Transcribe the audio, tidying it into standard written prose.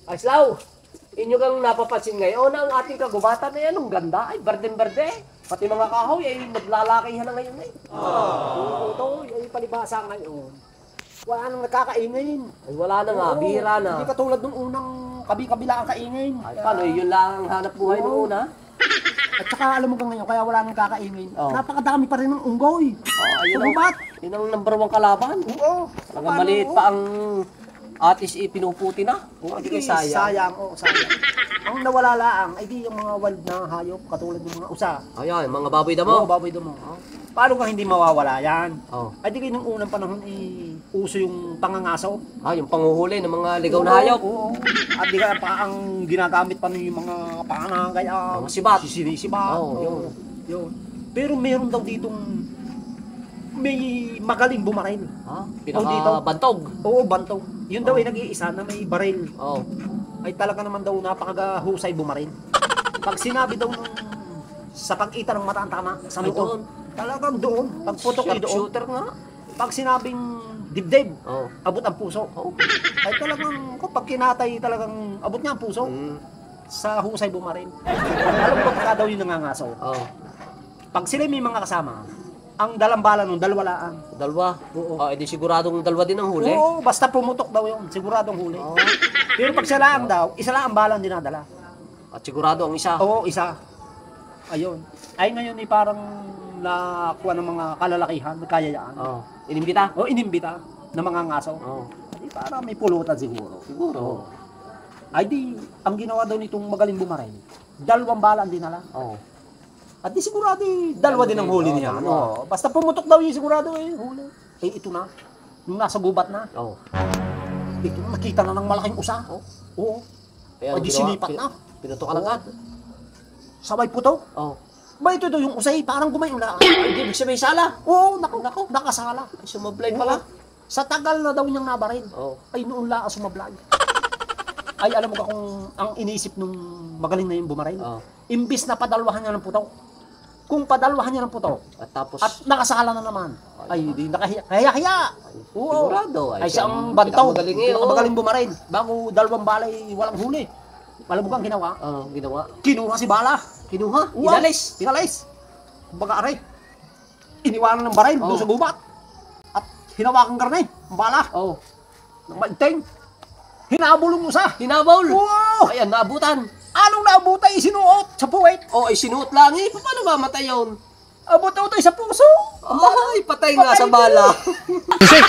Ay, Slaw, inyo kang napapansin ngayon ang ating kagubatan na yan, ang ganda, ay berde-berde. Pati mga kahoy ay naglalakihan na ngayon eh. Ito, ay palibasa ngayon. Wala nang nakakaingin. Ay wala na nga, bihira na. Hindi katulad nung unang kabi-kabila ang kaingin. Ay paano, yun lang ang hanap buhay noong una? At saka alam mo ka ngayon, kaya wala nang kakaingin. Oh. Napakadami pa rin ng unggoy. Ayun ang, Sugubat. yun ang number 1 kalaban. Oo. Talagang maliit pa ang atis ipinuputi na. Kung hindi kayo sayang. Sayang, sayang. Ang nawala lang, ay di yung mga wild na hayop, katulad ng mga usa. Ayan, mga baboy damo. Oo, baboy damo. Paano ka hindi mawawala yan? Oh. Ay di kayo nung unang panahon, uso yung pangangaso. Yung panguhuli ng mga ligaw na hayop. Oo. At di ka pa ang ginagamit pa ng mga panangay. Mga sibat. Sisibat. Oo, yun. Pero meron daw ditong may magaling bumaril. Pinaka-bantog. Oo, bantog. Yun daw ay nag-iisa na may baril. Oh. Ay talaga naman daw napakahusay bumaril. Pag sinabi daw nung sa pag-ita ng mata ang tama sa Ay, loob. doon. Talagang doon. Pag putok ay doon. Shooter nga. Pag sinabing dibdib, Oh. abot ang puso. Ay talagang kapag kinatay talagang abot niya ang puso. Sa husay bumaril. Alam mo ba daw yung nangangaso? Oh. Pag sila may mga kasama, ang dalambala nun, dalawa lang. Dalawa. Oo. Edi siguradong dalawa din ang huli. Oo, basta pumutok daw yun, siguradong huli. Pero pag siya lang daw, isa lang ang balang dinadala. At sigurado ang isa. Oo, isa. Ayun. Ay ngayon ay parang nakuha ng mga kalalakihan, nagkayayaan. Oh. Inimbita. O inimbita ng mga ngaso. Oh. Ay para may pulutan siguro. Siguro. Oo. Ay di, ang ginawa daw nitong magaling bumaril, dalawang bala ang dinala. Oh. At di sigurado dalawa din ang huli niya. dalawa. Basta pumutok daw yung sigurado huli. Ito na. Nung nasa gubat na. Oh. Ito na, nakita na ng malaking usa. Oo. Kaya Ay di sinipat na. Pinutok agad. Sabay putok. Oh. Ba ito daw yung usay, parang gumayon na. Ay, di ibig sabihin sala. Oo, nako, nakasala. Ay, sumablay pala. Sa tagal na daw niyang nabaril. Oh. Ay noon lang sumablay. Ay alam mo ka kung ang inisip nung magaling na yung bumaril. Oh. Imbis na padalwahan niya ng putok. Kung padalwahan niya ng putok At tapos at nakasala na naman. Ay di nakahiya. Oo. sigurado. Ay siyang bantaw. Magaling Magaling bumaril. Bago dalawang balay walang huli. Alam mo kang ginawa? Ginawa. Kinuha si bala. Kinuha. Wow. Pinalis. Baga aray. Iniwanan ng baril doon sa gubat. At hinawakan karne. Ang bala. Oh. Ng maigting. Hinabulong mo sa. Hinabol. Wow! Ayan, naabutan. Anong naabutay isinuot sa puwet? Oh, ay sinuot lang eh. Paano mamatay yun? Abot-utay sa puso. Ay, patay nga Patay sa bala. din.